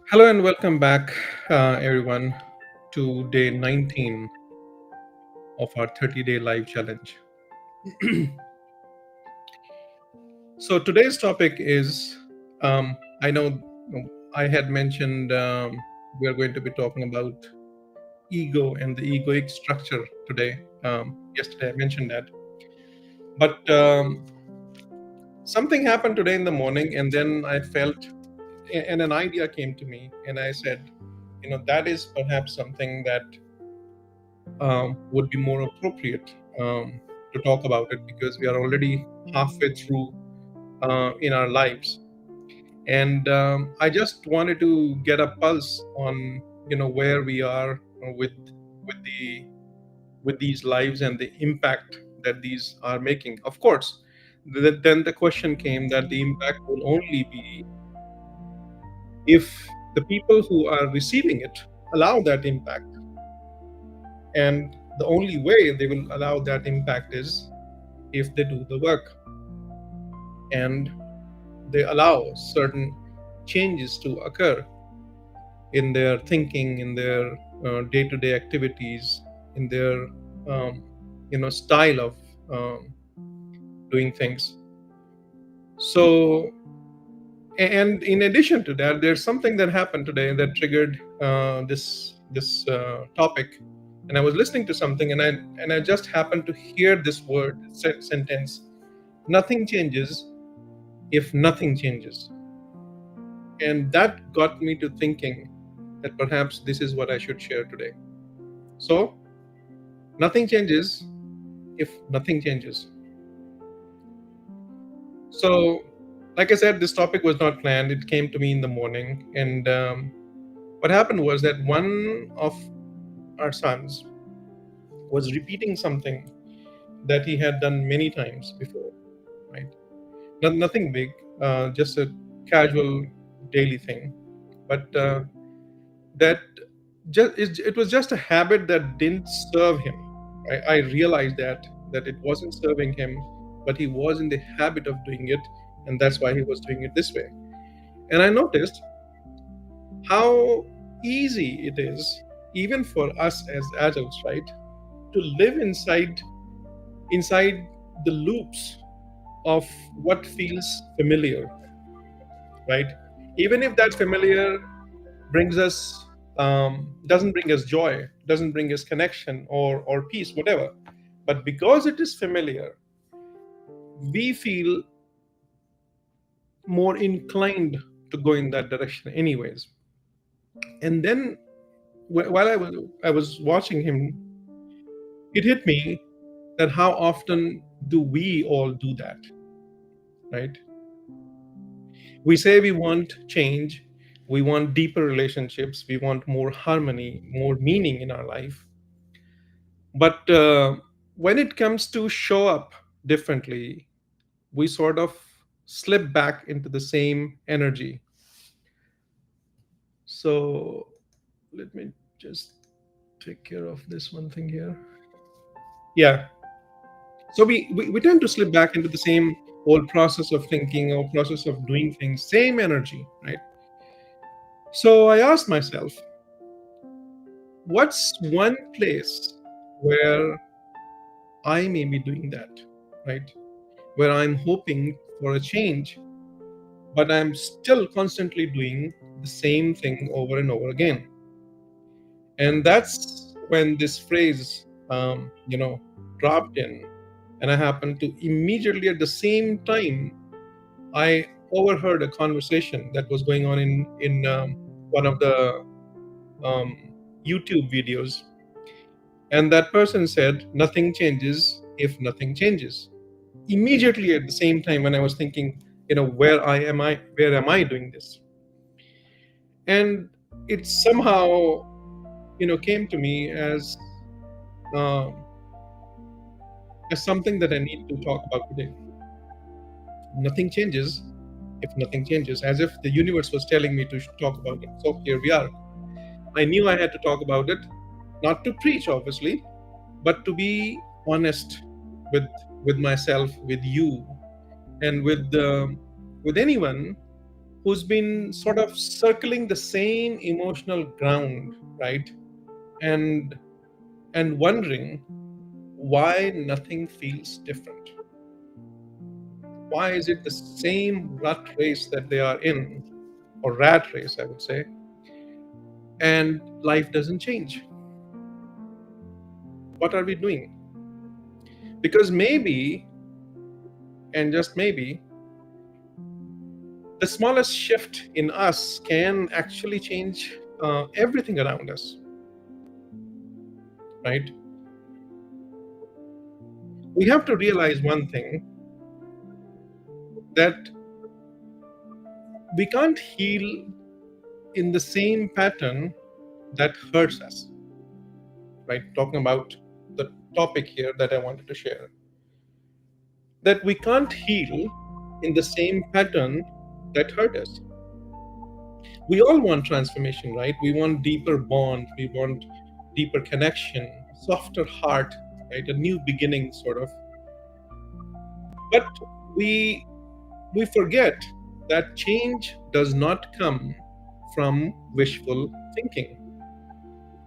Hello and welcome back, everyone, to day 19 of our 30-day live challenge. So today's topic is, I know I had mentioned we are going to be talking about ego and the egoic structure today. Yesterday I mentioned that, but something happened today in the morning, and then I felt, and an idea came to me, and I said, that is perhaps something that would be more appropriate to talk about it because we are already halfway through in our lives, and I just wanted to get a pulse on where we are with with these lives and the impact that these are making. Of course, then the question came that the impact will only be if the people who are receiving it allow that impact, and the only way they will allow that impact is if they do the work and they allow certain changes to occur in their thinking, in their day-to-day activities, in their style of um, doing things. So, and in addition to that, there's something that happened today that triggered this topic. And I was listening to something, and I just happened to hear this sentence: "Nothing changes if nothing changes." And that got me to thinking that perhaps this is what I should share today. So, nothing changes if nothing changes. So, like I said, this topic was not planned. It came to me in the morning. And what happened was that one of our sons was repeating something that he had done many times before, right? Nothing big, just a casual daily thing. But that it was just a habit that didn't serve him. I realized that it wasn't serving him, but he was in the habit of doing it, and that's why he was doing it this way. And I noticed how easy it is, even for us as adults, right, to live inside the loops of what feels familiar, right? Even if that familiar brings us doesn't bring us joy, doesn't bring us connection or peace, whatever, but because it is familiar, we feel more inclined to go in that direction anyways. And then while I was watching him, it hit me that how often do we all do that, right? We say we want change, we want deeper relationships, we want more harmony, more meaning in our life. But when it comes to show up differently, we sort of slip back into the same energy. So let me just take care of this one thing here. Yeah. So we tend to slip back into the same old process of thinking or process of doing things, same energy, right? So I asked myself, what's one place where I may be doing that, right? Where I'm hoping for a change, but I'm still constantly doing the same thing over and over again. And that's when this phrase, dropped in. And I happened to immediately at the same time, I overheard a conversation that was going on in one of the um, YouTube videos. And that person said, "Nothing changes if nothing changes." Immediately at the same time, when I was thinking, where am I doing this? And it somehow, came to me um, as something that I need to talk about today. Nothing changes if nothing changes, as if the universe was telling me to talk about it. So here we are. I knew I had to talk about it, not to preach, obviously, but to be honest with myself, with you, and with anyone who's been sort of circling the same emotional ground, right? And wondering why nothing feels different. Why is it the same rut race that they are in, or rat race, I would say, and life doesn't change? What are we doing? Because maybe, and just maybe, the smallest shift in us can actually change everything around us, right? We have to realize one thing, that we can't heal in the same pattern that hurts us, right? Talking about the topic here that I wanted to share, that we can't heal in the same pattern that hurt us. We all want transformation, right? We want deeper bond, we want deeper connection, softer heart, right? A new beginning, sort of. But we forget that change does not come from wishful thinking.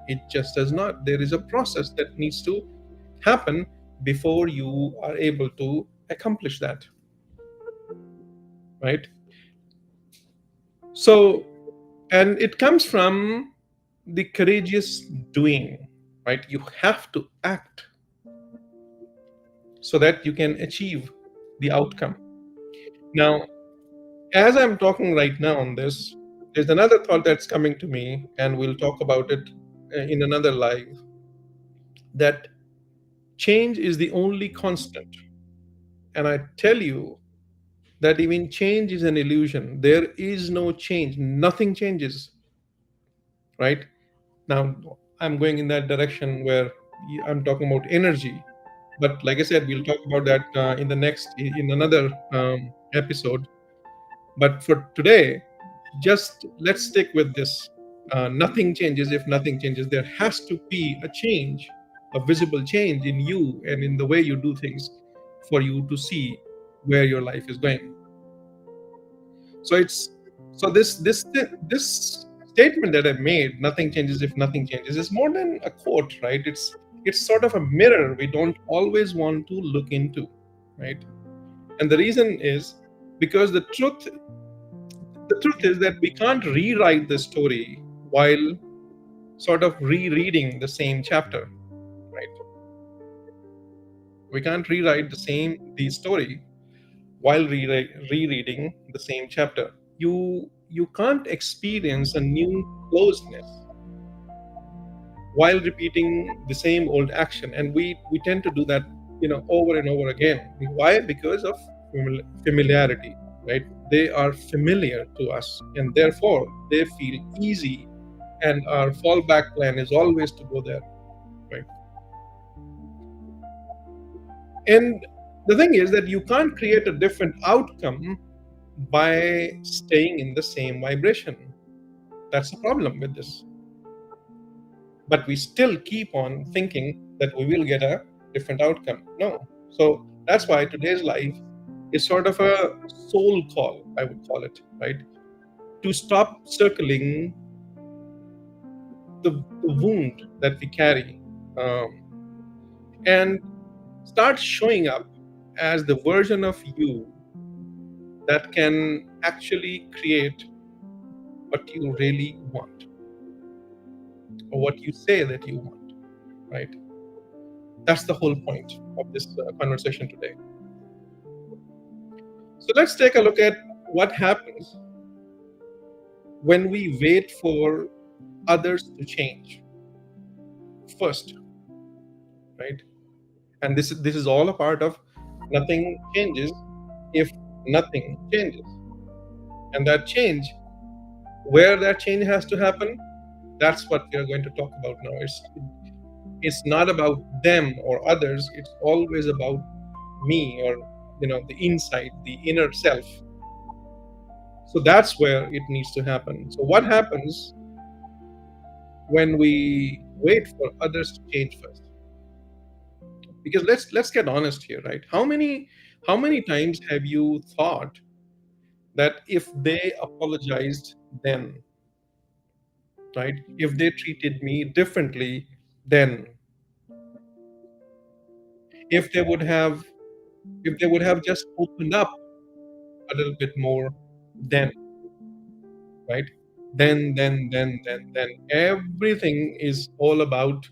It just does not. There is a process that needs to happen before you are able to accomplish that, right? So, and it comes from the courageous doing, right? You have to act so that you can achieve the outcome. Now, as I'm talking right now on this, there's another thought that's coming to me, and we'll talk about it in another live, that change is the only constant. And I tell you that even change is an illusion. There is no change, nothing changes, right? Now, I'm going in that direction where I'm talking about energy. But like I said, we'll talk about that in another episode. But for today, just let's stick with this. Nothing changes if nothing changes. There has to be a change, a visible change in you and in the way you do things for you to see where your life is going. So it's so this statement that I made, nothing changes if nothing changes, is more than a quote, right? It's sort of a mirror we don't always want to look into, right? And the reason is because the truth is that we can't rewrite the story while sort of rereading the same chapter, right? We can't rewrite the story while rereading the same chapter. You can't experience a new closeness while repeating the same old action, and we tend to do that, over and over again. Why? Because of familiarity, right? They are familiar to us, and therefore they feel easy, and our fallback plan is always to go there, right? And the thing is that you can't create a different outcome by staying in the same vibration. That's the problem with this. But we still keep on thinking that we will get a different outcome. No. So that's why today's life is sort of a soul call, I would call it, right? To stop circling the wound that we carry, and start showing up as the version of you that can actually create what you really want, or what you say that you want, right? That's the whole point of this conversation today. So let's take a look at what happens when we wait for others to change first, right? And this is all a part of nothing changes if nothing changes. And that change, where that change has to happen, that's what we are going to talk about now. It's not about them or others. It's always about me, or the inside, the inner self. So that's where it needs to happen. So what happens when we wait for others to change first? Because let's get honest here, right? How many times have you thought that if they apologized then, right? If they treated me differently then, if they would have if they would have just opened up a little bit more then, right? Then everything is all about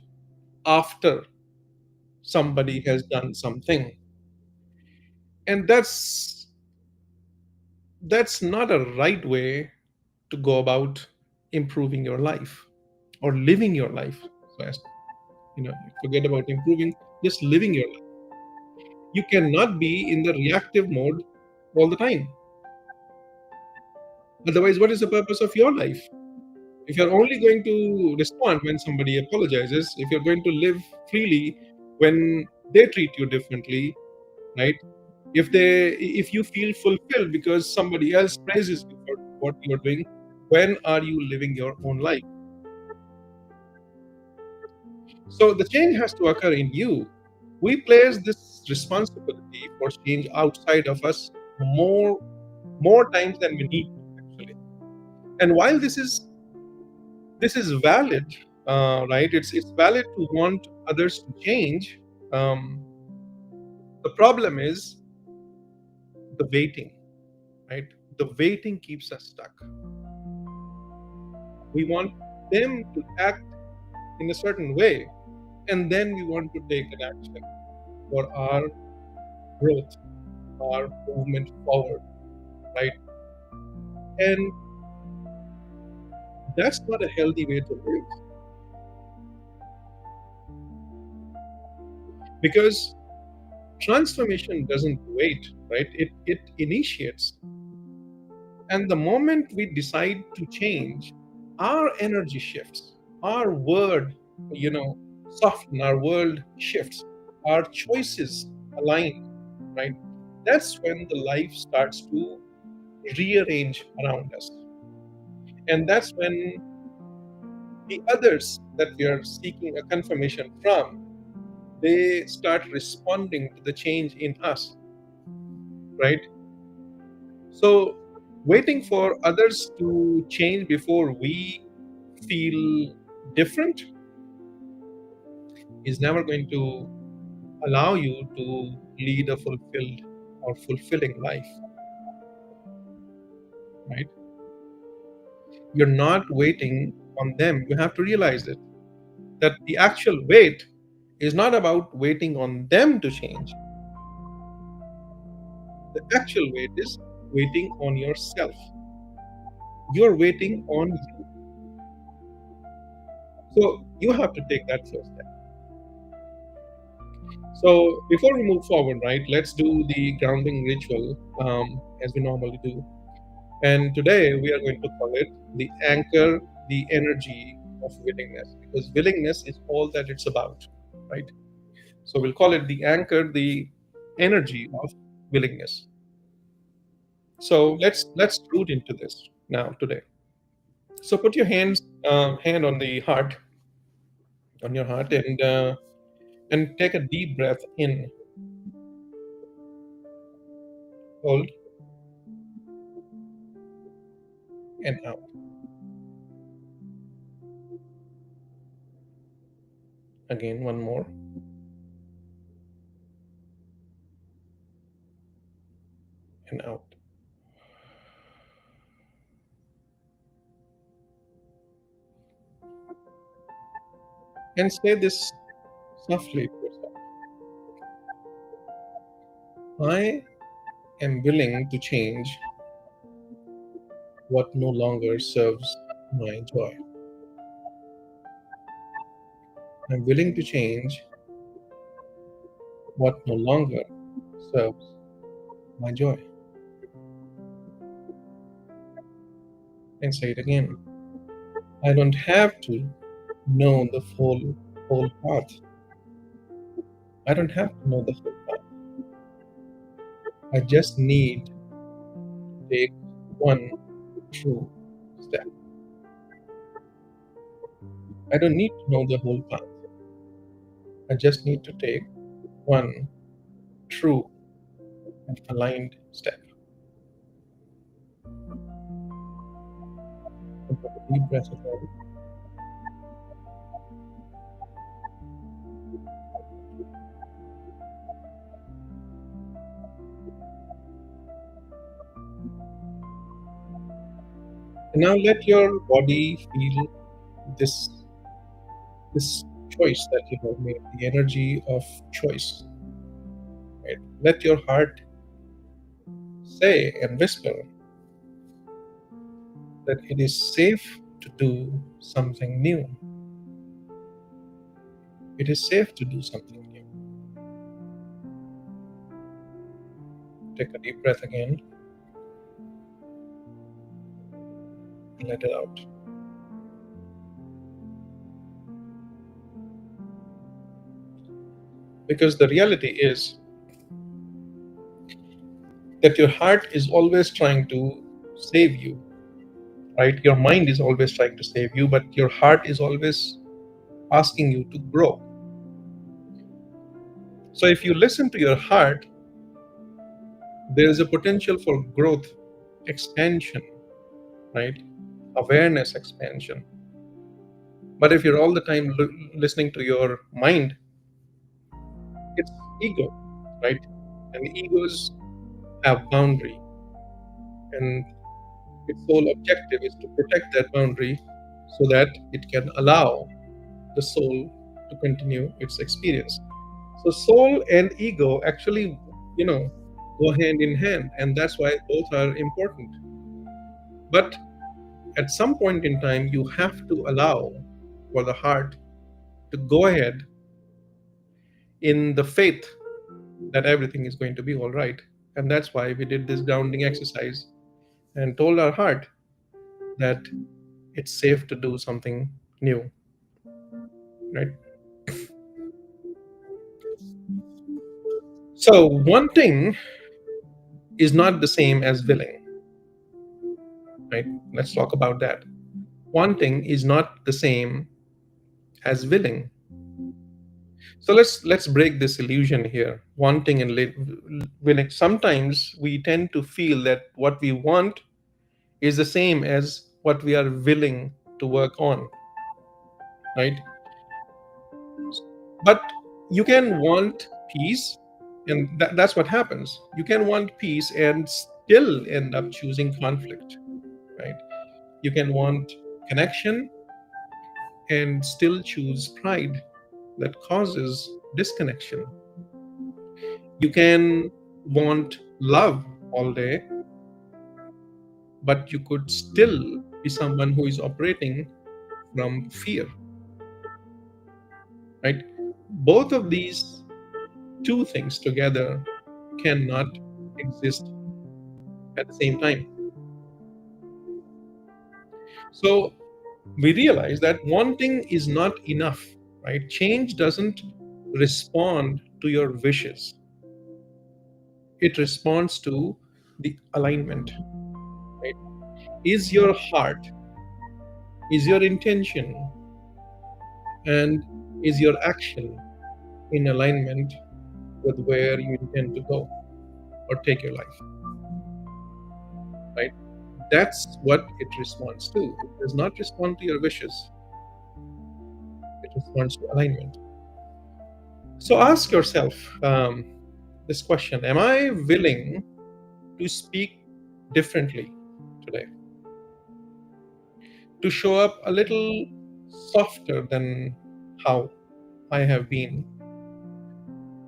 after somebody has done something. And that's not a right way to go about improving your life or living your life. So as forget about improving, just living your life. You cannot be in the reactive mode all the time. Otherwise, what is the purpose of your life? If you're only going to respond when somebody apologizes, if you're going to live freely when they treat you differently, right? If you feel fulfilled because somebody else praises you for what you're doing, when are you living your own life? So the change has to occur in you. We place this responsibility for change outside of us more times than we need to, actually. And while this is valid, right? It's valid to want others to change. Um, the problem is the waiting, right? The waiting keeps us stuck. We want them to act in a certain way, and then we want to take an action for our growth, our movement forward, right? And that's not a healthy way to live, because transformation doesn't wait, right? It initiates. And the moment we decide to change, our energy shifts, our word, you know, soften, our world shifts, our choices align, right? That's when the life starts to rearrange around us. And that's when the others that we are seeking a confirmation from, they start responding to the change in us, right? So waiting for others to change before we feel different is never going to allow you to lead a fulfilled or fulfilling life, right? You're not waiting on them. You have to realize it, that the actual wait is not about waiting on them to change. The actual wait is waiting on yourself. You're waiting on you. So you have to take that first step. So before we move forward, right, let's do the grounding ritual as we normally do. And today we are going to call it the anchor, the energy of willingness, because willingness is all that it's about, right? So we'll call it the anchor, the energy of willingness. So let's root into this now today. So put your hand on your heart, and take a deep breath in, hold, and out. Again, one more, and out. And say this softly to yourself. I am willing to change what no longer serves my joy. I'm willing to change what no longer serves my joy. And say it again. I don't have to know the whole path. I don't have to know the whole path. I just need to take one true step. I don't need to know the whole path. I just need to take one true and aligned step. And take a deep breath again. And now let your body feel this this choice that you have made, the energy of choice. Right? Let your heart say and whisper that it is safe to do something new. It is safe to do something new. Take a deep breath again and let it out. Because the reality is that your heart is always trying to save you, right? Your mind is always trying to save you, but your heart is always asking you to grow. So if you listen to your heart, there is a potential for growth, expansion, right? Awareness expansion. But if you're all the time listening to your mind, it's ego, right? And egos have boundary, and its sole objective is to protect that boundary so that it can allow the soul to continue its experience. So soul and ego actually, you know, go hand in hand, and that's why both are important. But at some point in time, you have to allow for the heart to go ahead in the faith that everything is going to be all right. And that's why we did this grounding exercise and told our heart that it's safe to do something new, right? So, wanting is not the same as willing, right? Let's talk about that. Wanting is not the same as willing. So let's break this illusion here. Wanting and willing. Sometimes we tend to feel that what we want is the same as what we are willing to work on, right? But you can want peace, and that's what happens. You can want peace and still end up choosing conflict, right? You can want connection and still choose pride that causes disconnection. You can want love all day, but you could still be someone who is operating from fear, right? Both of these two things together cannot exist at the same time. So we realize that wanting is not enough, right? Change doesn't respond to your wishes, it responds to the alignment, right? Is your heart, is your intention, and is your action in alignment with where you intend to go or take your life, right? That's what it responds to. It does not respond to your wishes, it responds to alignment. So ask yourself this question: am I willing to speak differently today? To show up a little softer than how I have been?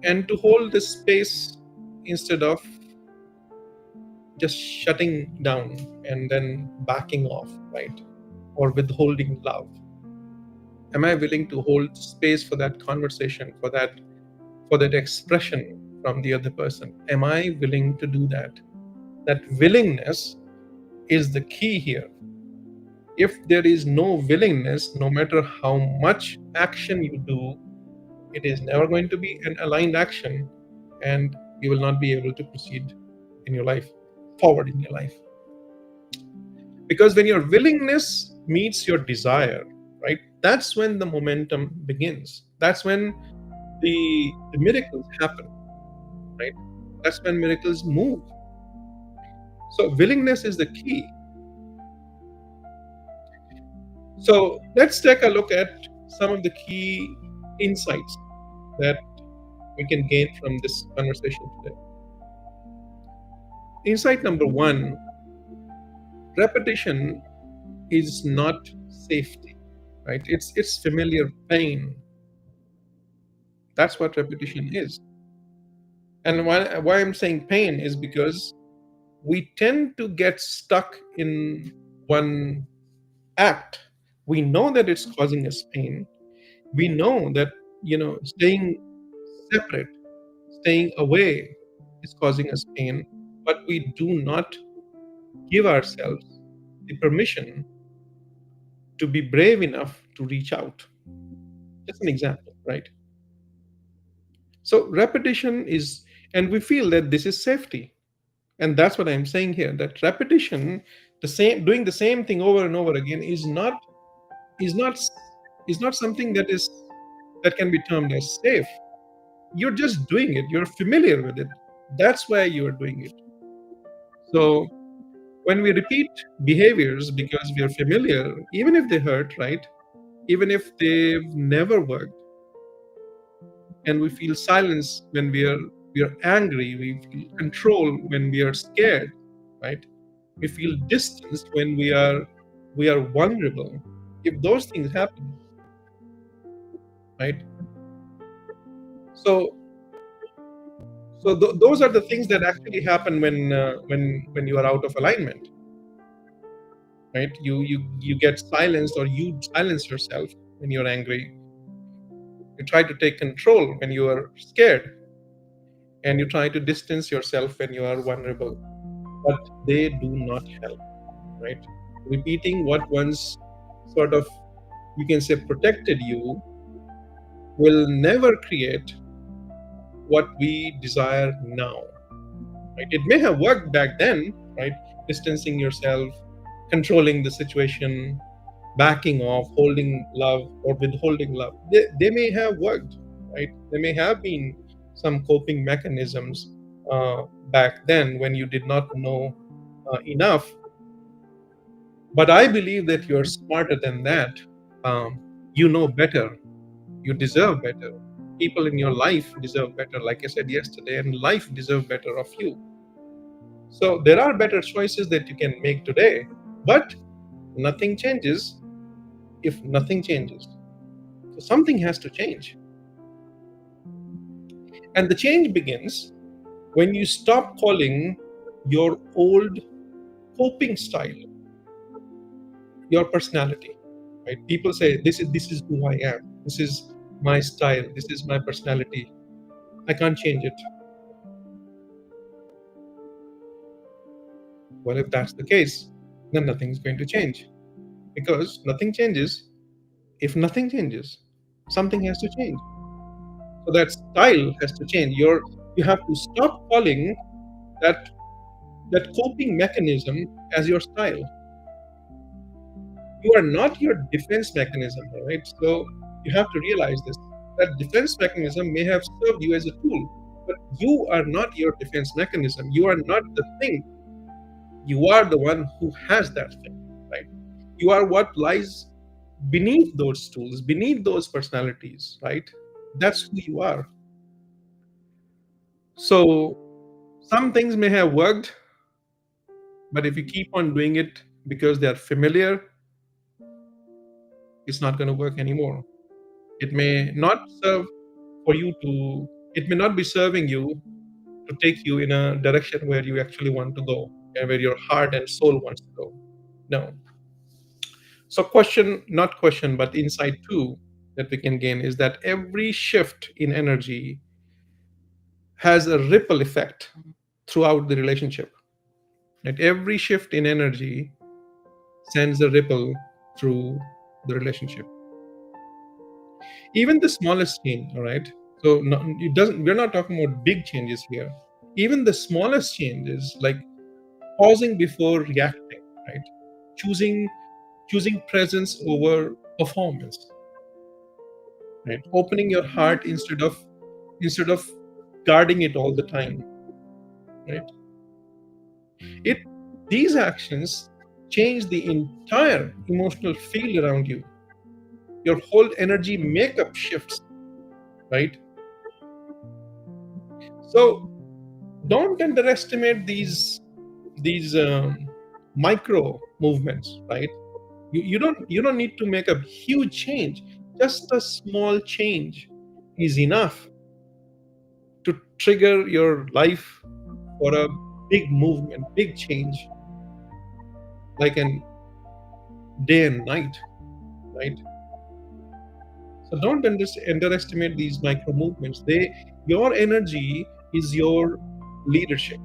And to hold this space instead of just shutting down and then backing off, right? Or withholding love. Am I willing to hold space for that conversation, for that expression from the other person? Am I willing to do that? That willingness is the key here. If there is no willingness, no matter how much action you do, it is never going to be an aligned action, and you will not be able to proceed in your life, forward in your life. Because when your willingness meets your desire, right, that's when the momentum begins. That's when the miracles happen, right? That's when miracles move. So willingness is the key. So let's take a look at some of the key insights that we can gain from this conversation today. Insight number one: repetition is not safety, right? It's familiar pain. That's what repetition is. And why I'm saying pain is because we tend to get stuck in one act. We know that it's causing us pain. We know that, staying separate, staying away is causing us pain, but we do not give ourselves the permission to be brave enough to reach out. Just an example, right? So repetition is, and we feel that this is safety. And that's what I'm saying here, that repetition, doing the same thing over and over again is not is not something that can be termed as safe. You're just doing it, you're familiar with it. That's why you're doing it. So when we repeat behaviors because we are familiar, even if they hurt, right? Even if they've never worked, and we feel silence when we are angry, we feel control when we are scared, right? We feel distance when we are vulnerable. If those things happen, right? So those are the things that actually happen when you are out of alignment, right? You get silenced, or you silence yourself when you're angry. You try to take control when you are scared, and you try to distance yourself when you are vulnerable. But they do not help, right? Repeating what once sort of, you can say, protected you will never create what we desire now, right? It may have worked back then, right? Distancing yourself, controlling the situation, backing off, holding love or withholding love. They may have worked, right? There may have been some coping mechanisms back then when you did not know enough. But I believe that you're smarter than that. You know better. You deserve better. People in your life deserve better, like I said yesterday, and life deserves better of you. So there are better choices that you can make today, but nothing changes if nothing changes. So something has to change. And the change begins when you stop calling your old coping style your personality. Right? People say this is who I am. This is my style. This is my personality. I can't change it. Well, if that's the case, then nothing's going to change, because nothing changes if nothing changes. Something has to change. So that style has to change. You have to stop calling that coping mechanism as your style. You are not your defense mechanism, right? So you have to realize this. That defense mechanism may have served you as a tool, but you are not your defense mechanism. You are not the thing. You are the one who has that thing, right? You are what lies beneath those tools, beneath those personalities, right? That's who you are. So some things may have worked, but if you keep on doing it because they are familiar, it's not going to work anymore. It may not serve for you to, it may not be serving you to take you in a direction where you actually want to go, and where your heart and soul wants to go. No. So, not question, but insight two that we can gain is that every shift in energy has a ripple effect throughout the relationship. Right? Every shift in energy sends a ripple through the relationship. Even the smallest change, all right? So no, it doesn't. We're not talking about big changes here. Even the smallest changes, like pausing before reacting, right? Choosing choosing presence over performance, right? Opening your heart instead of guarding it all the time, right? It These actions change the entire emotional field around you. Your whole energy makeup shifts, right? So don't underestimate these micro movements, right? You don't need to make a huge change. Just a small change is enough to trigger your life for a big movement, big change, like an day and night, right? So don't underestimate these micro movements. Your energy is your leadership,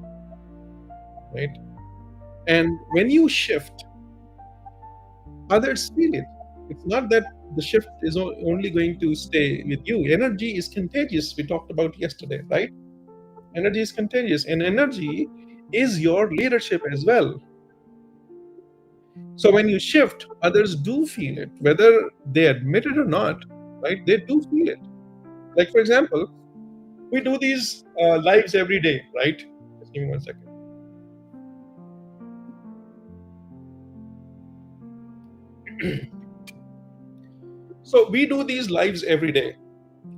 right? And when you shift, others feel it. It's not that the shift is only going to stay with you. Energy is contagious. We talked about yesterday, right? Energy is contagious, and energy is your leadership as well. So when you shift, others do feel it, whether they admit it or not, right? They do feel it. Like, for example, we do these lives every day, right? Just give me 1 second. So we do these lives every day.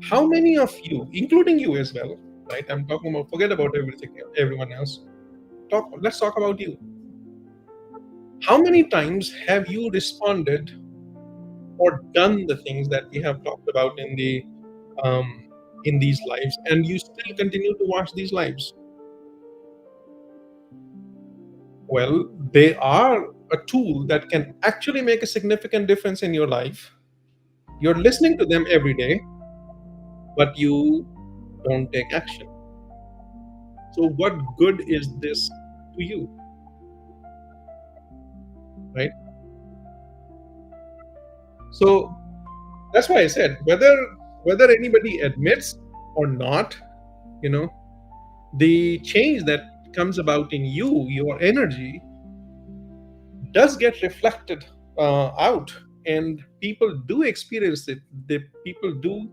How many of you, including you as well, right? I'm talking about, forget about everything, everyone else. Let's talk about you. How many times have you responded or done the things that we have talked about um, in these lives, and you still continue to watch these lives? Well, they are a tool that can actually make a significant difference in your life. You're listening to them every day, but you don't take action. So, what good is this to you, right? So that's why I said whether anybody admits or not, you know, the change that comes about in you, your energy, does get reflected out, and people do experience it. The people do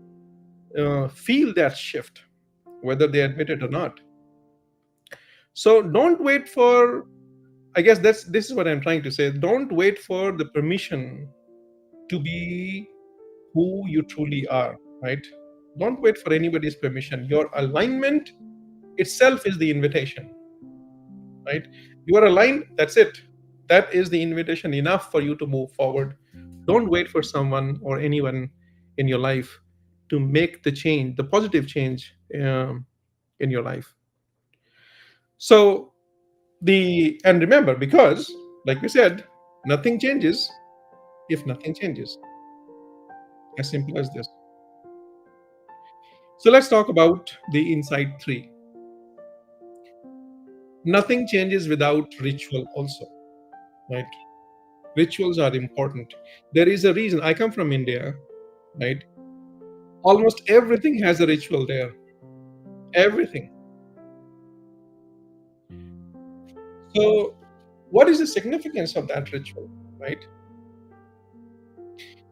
feel that shift, whether they admit it or not. So don't wait for. I guess this is what I'm trying to say. Don't wait for the permission to be who you truly are, right? Don't wait for anybody's permission. Your alignment itself is the invitation, right? You are aligned, that's it. That is the invitation enough for you to move forward. Don't wait for someone or anyone in your life to make the change, the positive change in your life. So, and remember, because, like we said, nothing changes if nothing changes. As simple as this. So, let's talk about the inside three. Nothing changes without ritual, also, right? Rituals are important. There is a reason. I come from India, right? Almost everything has a ritual there. Everything. So, what is the significance of that ritual, right?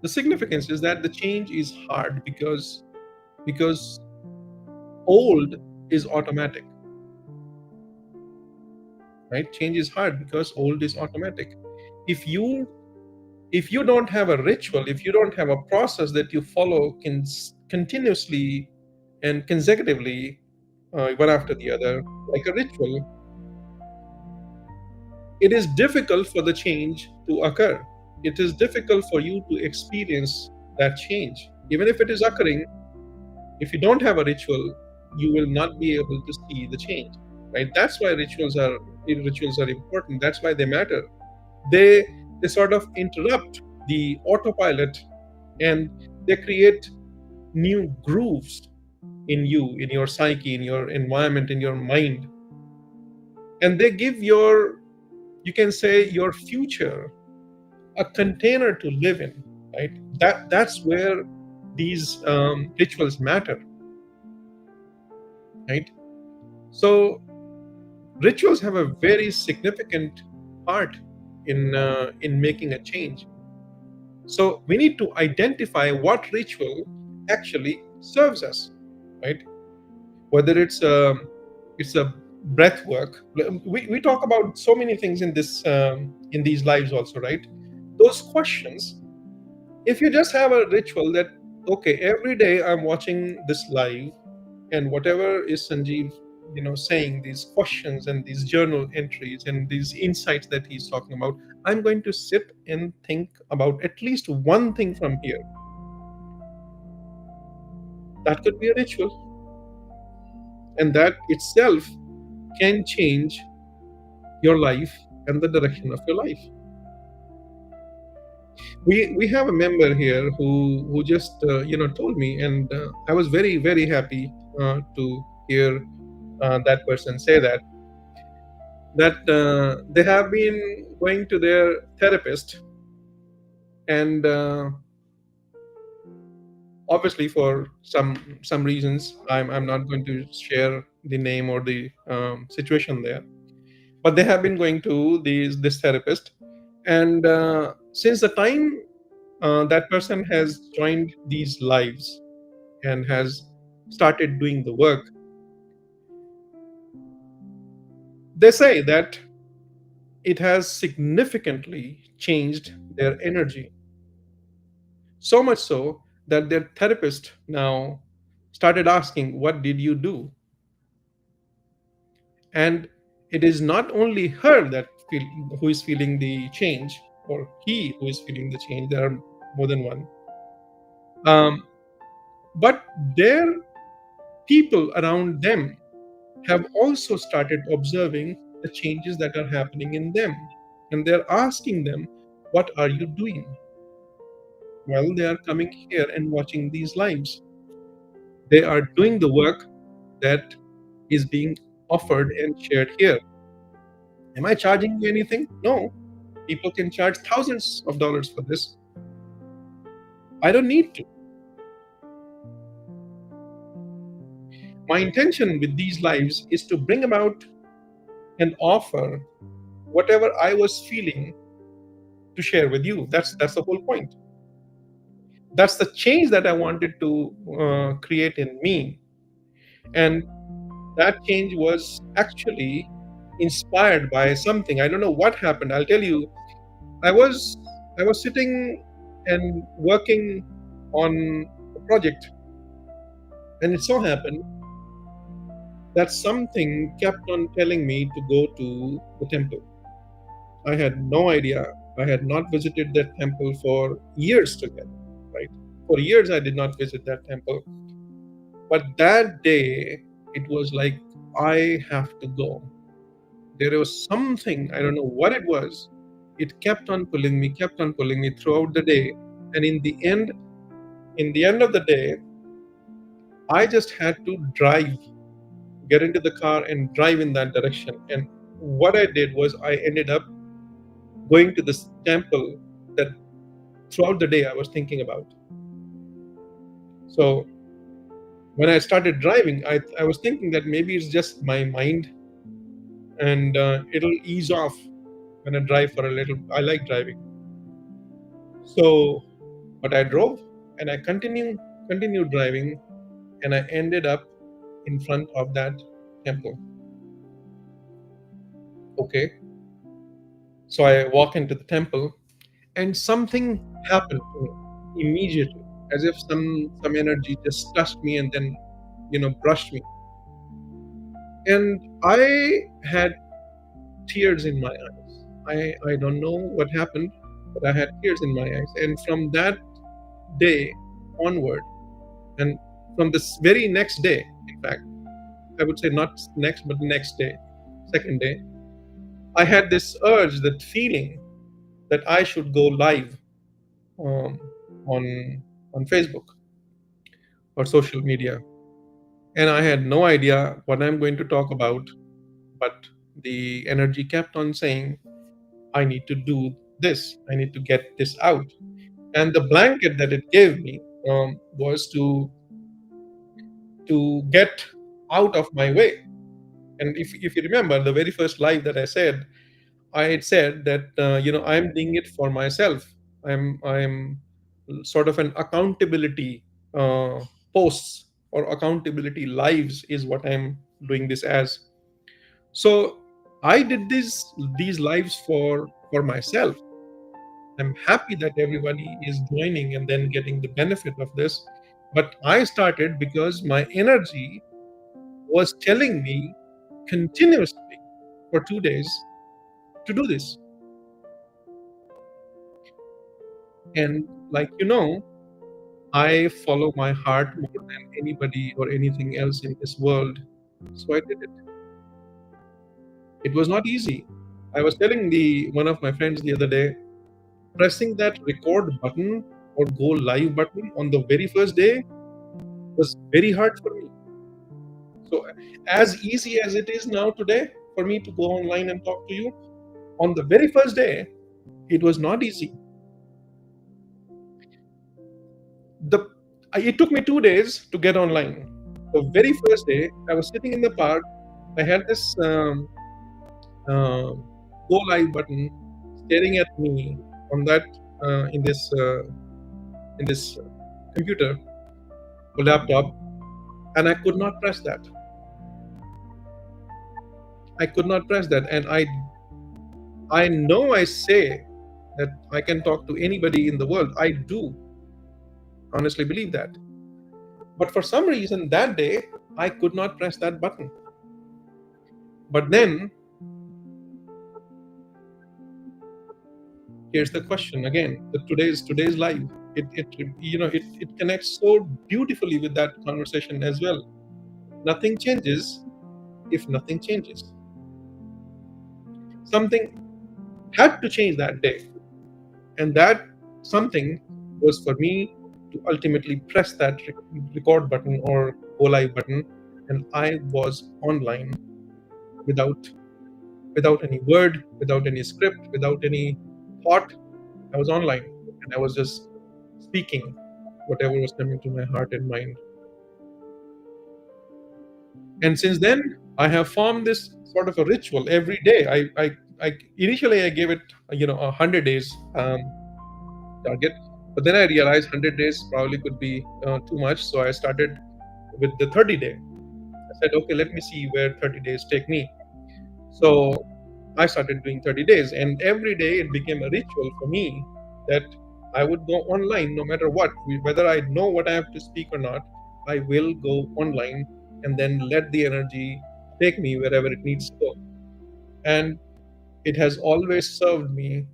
The significance is that the change is hard because old is automatic, right? Change is hard because old is automatic. If you if you don't have a ritual, if you don't have a process that you follow continuously and consecutively, one after the other, like a ritual, it is difficult for the change to occur. It is difficult for you to experience that change. Even if it is occurring, if you don't have a ritual, you will not be able to see the change. Right? That's why rituals are important. That's why they matter. They they sort of interrupt the autopilot, and they create new grooves in you, in your psyche, in your environment, in your mind. And they give you can say, your future a container to live in, right? That's where these rituals matter, right? So rituals have a very significant part in making a change. So we need to identify what ritual actually serves us, right? Whether it's a breath work. We talk about so many things in this in these lives also, right? Those questions, if you just have a ritual that, okay, every day I'm watching this live, and whatever is Sanjeev, saying, these questions and these journal entries and these insights that he's talking about, I'm going to sit and think about at least one thing from here. That could be a ritual, and that itself can change your life and the direction of your life. We have a member here who just told me, and I was very very happy to hear that person say that they have been going to their therapist, and obviously for some reasons, I'm not going to share the name or the situation there, but they have been going to this therapist, and since the time that person has joined these lives and has started doing the work, they say that it has significantly changed their energy. So much so that their therapist now started asking, what did you do? And it is not only her who is feeling the change, or he who is feeling the change. There are more than one. Um, but their people around them have also started observing the changes that are happening in them. And they're asking them, what are you doing? Well, they are coming here and watching these lives. They are doing the work that is being offered and shared here. Am I charging you anything? No. People can charge thousands of dollars for this. I don't need to. My intention with these lives is to bring about and offer whatever I was feeling to share with you. That's the whole point. That's the change that I wanted to create in me, and that change was actually inspired by something. I don't know what happened. I'll tell you. I was I was sitting and working on a project, and it so happened that something kept on telling me to go to the temple. I had no idea. I had not visited that temple for years together, right? For years, I did not visit that temple. But that day, it was like, I have to go. There was something, I don't know what it was. It kept on pulling me throughout the day. And in the end of the day, I just had to drive, get into the car and drive in that direction. And what I did was I ended up going to this temple that throughout the day I was thinking about. So when I started driving, I was thinking that maybe it's just my mind, and it'll ease off when I drive for a little. I like driving. So, but I drove and I continued driving, and I ended up in front of that temple. Okay. So I walk into the temple, and something happened to me immediately, as if some energy just touched me and then brushed me, and I had tears in my eyes. I don't know what happened, but I had tears in my eyes, and from that day onward, and from this very next day, in fact, I would say not next but next day, second day, I had this urge, that feeling, that I should go live um, on on Facebook or social media. And I had no idea what I'm going to talk about, but the energy kept on saying, I need to do this, I need to get this out. And the blanket that it gave me was to get out of my way. And if you remember the very first live that I had said that I'm doing it for myself. I'm sort of an accountability posts or accountability lives is what I'm doing this as. So I did these lives for myself. I'm happy that everybody is joining and then getting the benefit of this. But I started because my energy was telling me continuously for 2 days to do this. And like I follow my heart more than anybody or anything else in this world. So I did it. It was not easy. I was telling the one of my friends the other day, pressing that record button or go live button on the very first day was very hard for me. So as easy as it is now today for me to go online and talk to you, on the very first day, it was not easy. The it took me 2 days to get online. The very first day, I was sitting in the park. I had this um, go live button staring at me on that in this computer or laptop, and I could not press that. I could not press that, and I know I say that I can talk to anybody in the world. I do honestly believe that, but for some reason that day I could not press that button. But then here's the question again. Today's live. It connects so beautifully with that conversation as well. Nothing changes if nothing changes. Something had to change that day, and that something was for me to ultimately press that record button or go live button, and I was online without any word, without any script, without any thought. I was online, and I was just speaking whatever was coming to my heart and mind. And since then, I have formed this sort of a ritual every day. I initially I gave it 100 days target, but then I realized 100 days probably could be too much, so I started with the 30-day. I said, okay, let me see where 30 days take me. So I started doing 30 days, and every day it became a ritual for me that I would go online no matter what, whether I know what I have to speak or not. I will go online and then let the energy take me wherever it needs to go. And it has always served me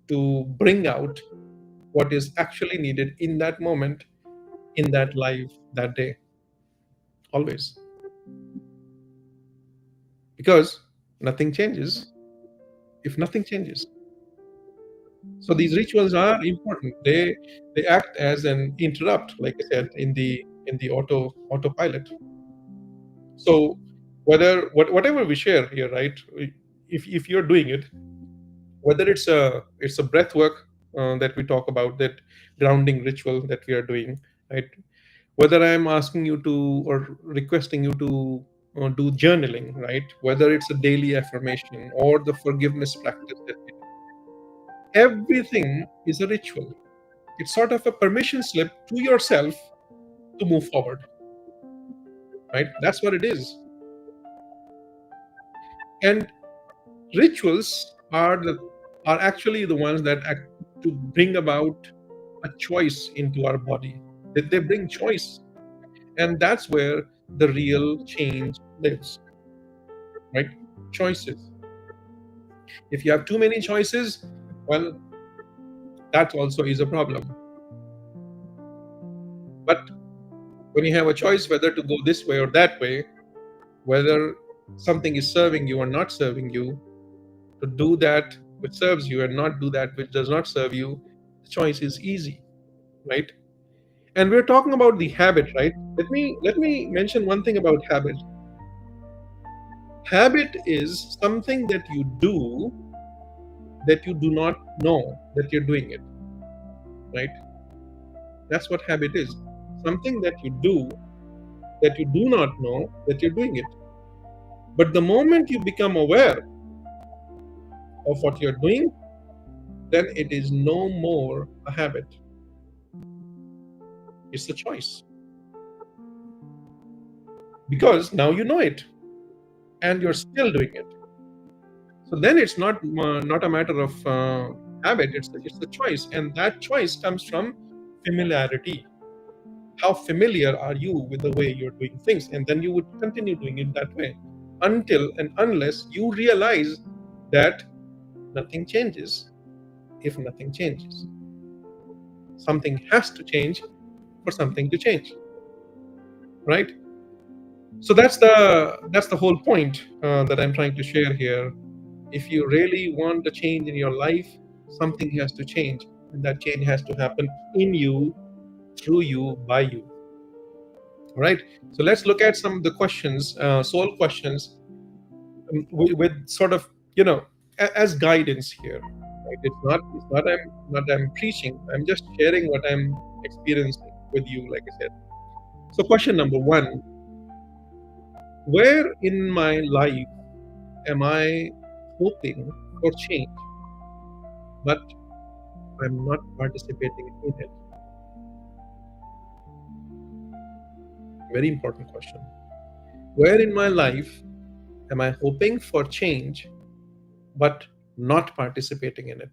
to bring out what is actually needed in that moment, in that life, that day. Always. Because nothing changes if nothing changes. So these rituals are important. They act as an interrupt, like I said, in the autopilot. So whatever we share here, right? If you're doing it, whether it's a breath work that we talk about, that grounding ritual that we are doing, right? Whether I'm asking you to or requesting you to do journaling, right? Whether it's a daily affirmation or the forgiveness practice that we do, everything is a ritual. It's sort of a permission slip to yourself to move forward, right? That's what it is. And rituals are actually the ones that act to bring about a choice into our body. They bring choice, and that's where the real change lives, right? Choices. If you have too many choices, well, that also is a problem. But when you have a choice whether to go this way or that way, whether something is serving you or not serving you, to do that which serves you and not do that which does not serve you, the choice is easy, right? And we're talking about the habit, right? Let me mention one thing about habit. Habit is something that you do that you do not know that you're doing it, right? That's what habit is. Something that you do that you do not know that you're doing it. But the moment you become aware of what you're doing, then it is no more a habit. It's a choice. Because now you know it. and you're still doing it. So then it's not a matter of habit. It's a choice, and that choice comes from familiarity. How familiar are you with the way you're doing things? And then you would continue doing it that way until and unless you realize that nothing changes if nothing changes. Something has to change for something to change, right? So that's the whole point that I'm trying to share here. If you really want a change in your life, something has to change, and that change has to happen in you, through you, by you. All right. So let's look at some of the questions, soul questions, with sort of, as guidance here. Right? It's not I'm preaching. I'm just sharing what I'm experiencing with you, like I said. So question number one: where in my life am I hoping for change, but I'm not participating in it? Very important question. Where in my life am I hoping for change, but not participating in it?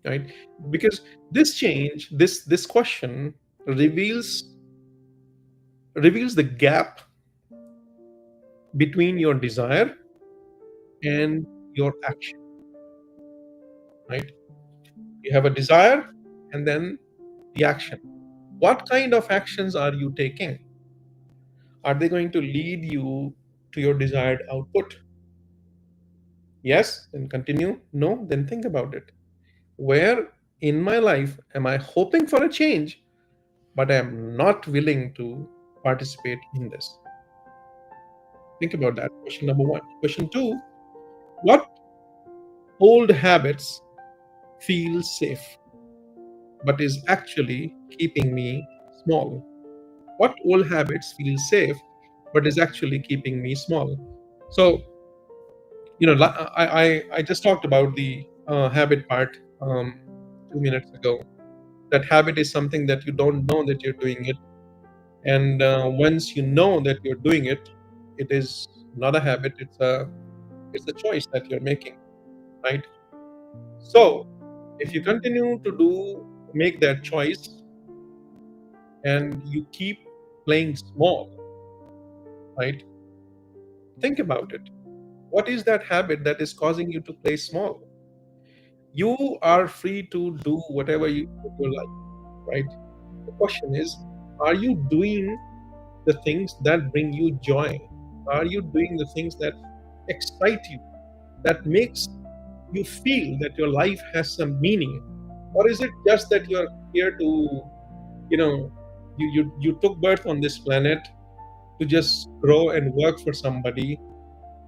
Right? Because this change, this question reveals reveals the gap between your desire and your action. Right? You have a desire, and then the action. What kind of actions are you taking? Are they going to lead you to your desired output? Yes, then continue. No, then think about it. Where in my life am I hoping for a change, but I am not willing to participate in this? Think about that. Question number one. Question two: what old habits feel safe, but is actually keeping me small? What old habits feel safe, but is actually keeping me small? So, I just talked about the habit part 2 minutes ago. That habit is something that you don't know that you're doing it, and once you know that you're doing it, it is not a habit. It's a choice that you're making, right? So, if you continue to make that choice, and you keep playing small, right? Think about it. What is that habit that is causing you to play small? You are free to do whatever you like, right? The question is, are you doing the things that bring you joy? Are you doing the things that excite you, that makes you feel that your life has some meaning? Or is it just that you're here to, you know, you took birth on this planet to just grow and work for somebody,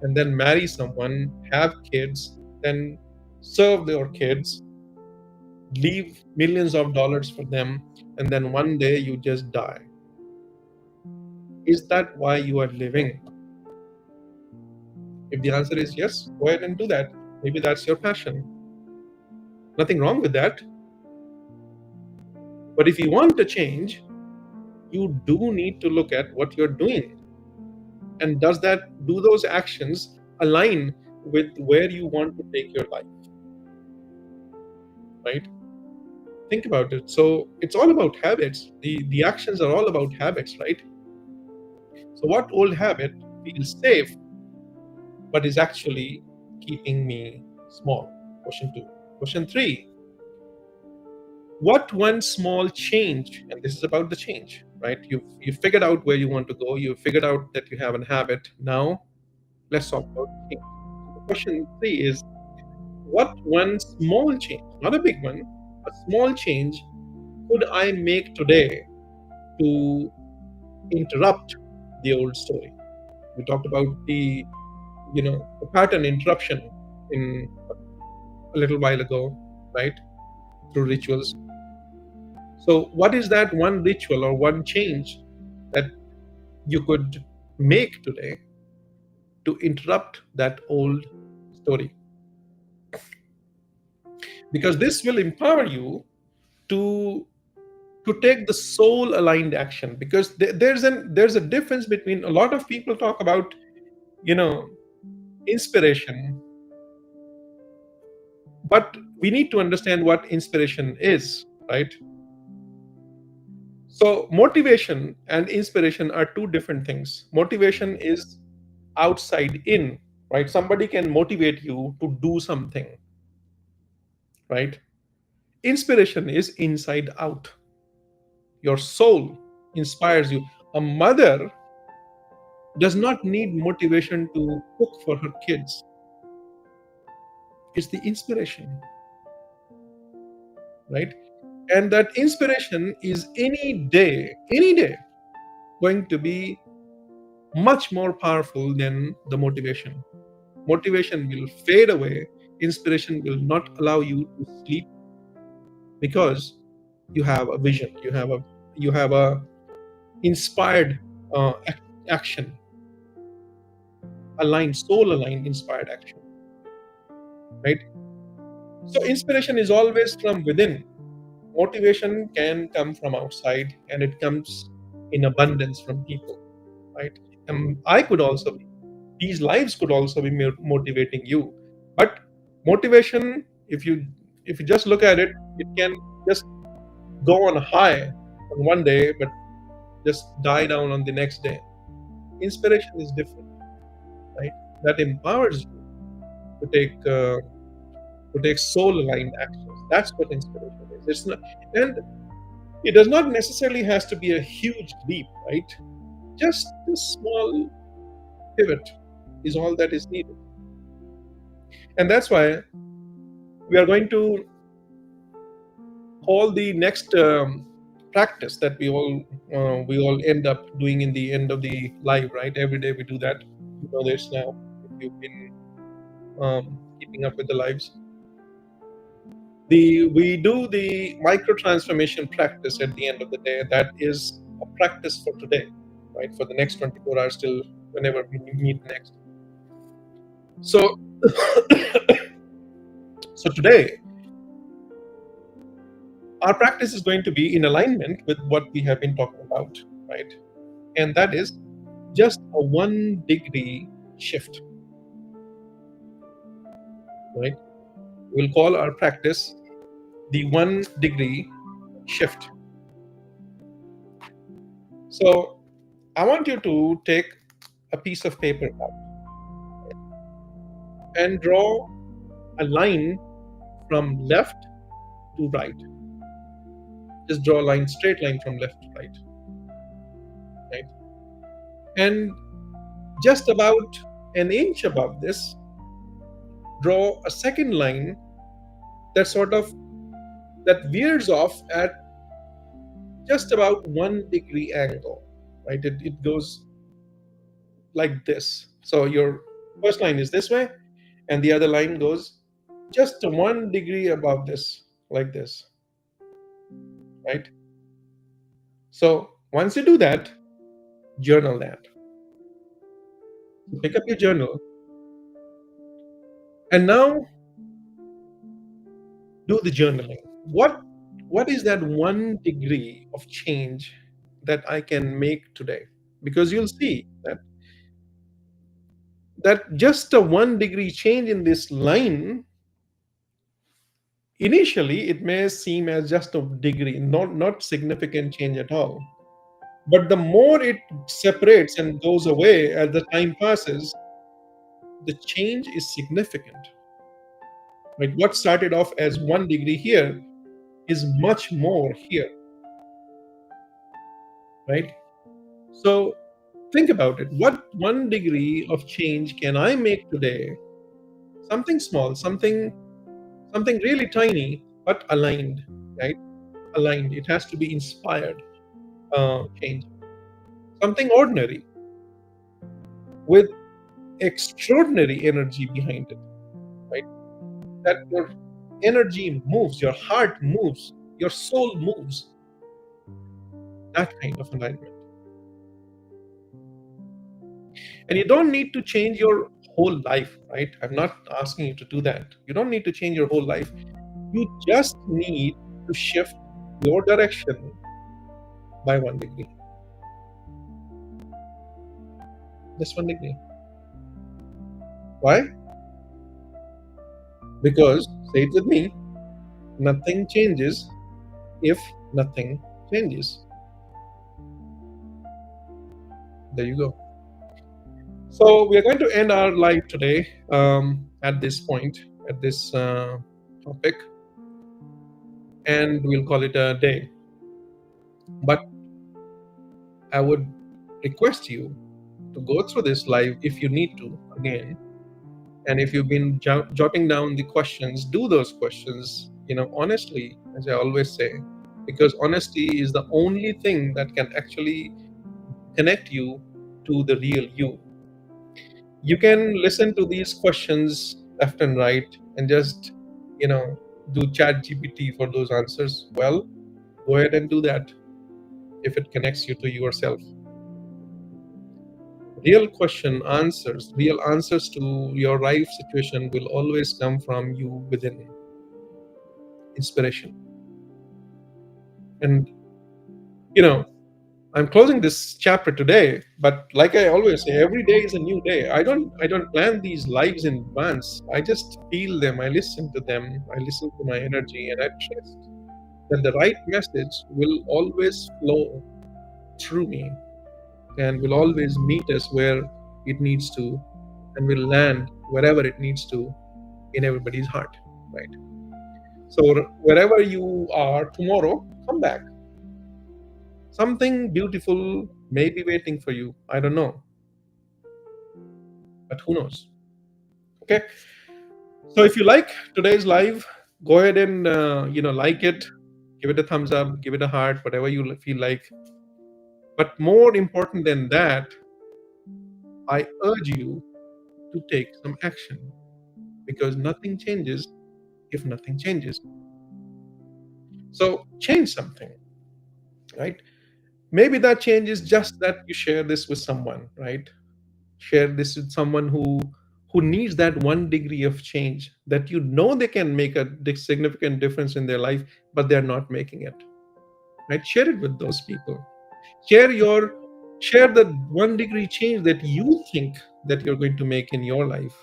and then marry someone, have kids, then serve their kids, leave millions of dollars for them, and then one day you just die? Is that why you are living? If the answer is yes, go ahead and do that. Maybe that's your passion. Nothing wrong with that. But if you want to change, you do need to look at what you're doing. And do those actions align with where you want to take your life? Right? Think about it. So it's all about habits. The actions are all about habits, right? So what old habit feels safe but is actually keeping me small? Question two. Question three: what one small change, and this is about the change, right? You've figured out where you want to go. You've figured out that you have a habit. Now let's talk about change. So the question three is: what one small change, not a big one, a small change, could I make today to interrupt the old story? We talked about the pattern interruption in a little while ago, right? Through rituals. So what is that one ritual or one change that you could make today to interrupt that old story? Because this will empower you to to take the soul aligned action, because there's a difference between, a lot of people talk about, you know, inspiration, but we need to understand what inspiration is, right? So motivation and inspiration are two different things. Motivation is outside in, right? Somebody can motivate you to do something, right? Inspiration is inside out. Your soul inspires you. A mother does not need motivation to cook for her kids. It's the inspiration, right? And that inspiration is any day going to be much more powerful than the motivation. Motivation will fade away. Inspiration will not allow you to sleep, because you have a vision. You have a inspired action, aligned, soul aligned, inspired action, right? So inspiration is always from within. Motivation can come from outside, and it comes in abundance from people, right? I could also be, these lives could also be motivating you, but motivation, if you just look at it, it can just go on high on one day, but just die down on the next day. Inspiration is different, right? That empowers you to take soul aligned actions. That's what inspiration is. It's not, and it does not necessarily has to be a huge leap, right? Just a small pivot is all that is needed. And that's why we are going to call the next practice that we all end up doing in the end of the live, right? Every day we do that. You know this now, if you've been keeping up with the lives. We do the micro transformation practice at the end of the day. That is a practice for today, right? For the next 24 hours till whenever we meet next. So, so today, our practice is going to be in alignment with what we have been talking about, right? And that is just a 1 degree shift, right? We'll call our practice the 1 degree shift. So I want you to take a piece of paper out and draw a line from left to right. Just draw a line, straight line from left to right. Right? And just about an inch above this, draw a second line that veers off at just about 1 degree angle. Right? It goes like this. So your first line is this way, and the other line goes just 1 degree above this, like this. Right? So once you do that, journal that. Pick up your journal, and now do the journaling. What is that 1 degree of change that I can make today? Because you'll see that just a 1 degree change in this line, initially it may seem as just a degree, not significant change at all. But the more it separates and goes away as the time passes, the change is significant. Right? What started off as 1 degree here is much more here. Right? So think about it. What 1 degree of change can I make today? Something small, something really tiny, but aligned, right? Aligned. It has to be inspired change. Something ordinary with extraordinary energy behind it, right? That your energy moves, your heart moves, your soul moves. That kind of alignment. And you don't need to change your whole life, right? I'm not asking you to do that. You don't need to change your whole life. You just need to shift your direction by 1 degree. Just 1 degree. Why? Because, say it with me, nothing changes if nothing changes. There you go. So we are going to end our live today at this point, at this topic, and we'll call it a day. But I would request you to go through this live if you need to again. And if you've been jotting down the questions, do those questions, honestly, as I always say, because honesty is the only thing that can actually connect you to the real you. You can listen to these questions left and right and just, do chat GPT for those answers. Well, go ahead and do that if it connects you to yourself. Real answers to your life situation will always come from you within. Inspiration. And, I'm closing this chapter today, but like I always say, every day is a new day. I don't plan these lives in advance. I just feel them, I listen to them, I listen to my energy, and I trust that the right message will always flow through me and will always meet us where it needs to, and will land wherever it needs to in everybody's heart, right? So wherever you are tomorrow, come back. Something beautiful may be waiting for you. I don't know, but who knows? Okay. So if you like today's live, go ahead and like it, give it a thumbs up, give it a heart, whatever you feel like. But more important than that, I urge you to take some action, because nothing changes if nothing changes. So change something, right? Maybe that change is just that you share this with someone, right? Share this with someone who needs that 1 degree of change, that they can make a significant difference in their life, but they're not making it, right? Share it with those people. Share the 1 degree change that you think that you're going to make in your life.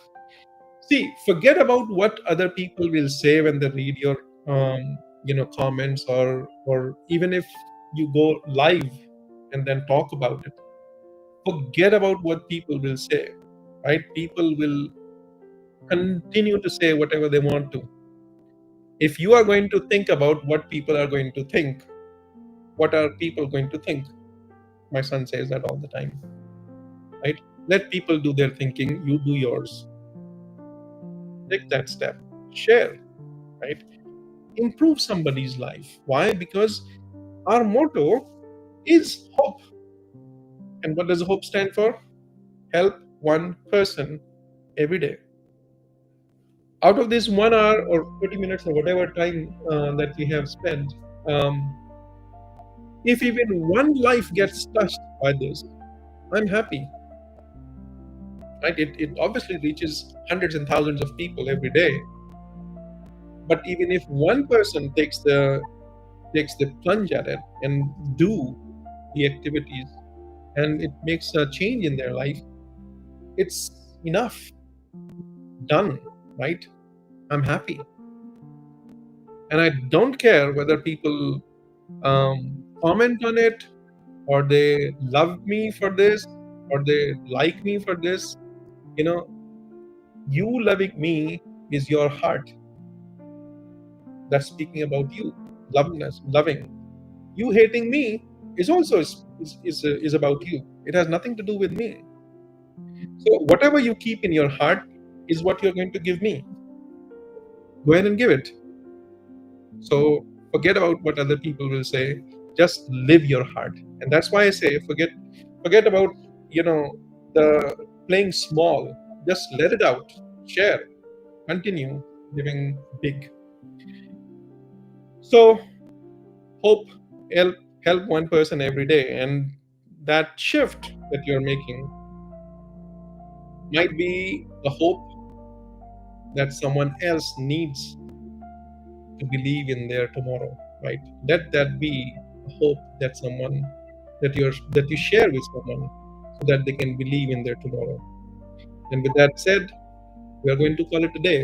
See, forget about what other people will say when they read your comments, or even if you go live and then talk about it. Forget about what people will say, right? People will continue to say whatever they want to. If you are going to think about what people are going to think, what are people going to think? My son says that all the time, right? Let people do their thinking, you do yours. Take that step. Share, right? Improve somebody's life. Why? Because our motto is hope. And what does hope stand for? Help one person every day. Out of this 1 hour or 30 minutes or whatever time that we have spent, if even one life gets touched by this, I'm happy. Right? It obviously reaches hundreds and thousands of people every day. But even if one person takes the plunge at it and do the activities, and it makes a change in their life, it's enough. Done, right? I'm happy. And I don't care whether people comment on it, or they love me for this, or they like me for this. You loving me is your heart that's speaking about you. Loving you. Hating me is also is about you. It has nothing to do with me. So whatever you keep in your heart is what you're going to give me. Go ahead and give it. So forget about what other people will say. Just live your heart. And that's why I say forget about the playing small. Just let it out. Share. Continue living big. So hope, help one person every day, and that shift that you're making might be the hope that someone else needs to believe in their tomorrow, right? Let that be hope that someone that you share with someone so that they can believe in their tomorrow. And with that said, we are going to call it a day,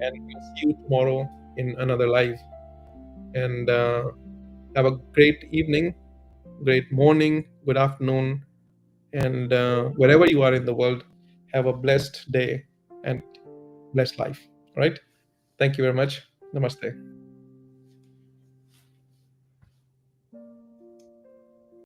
and we'll see you tomorrow in another live. And have a great evening, great morning, good afternoon, and wherever you are in the world, have a blessed day and blessed life. All right. Thank you very much. Namaste.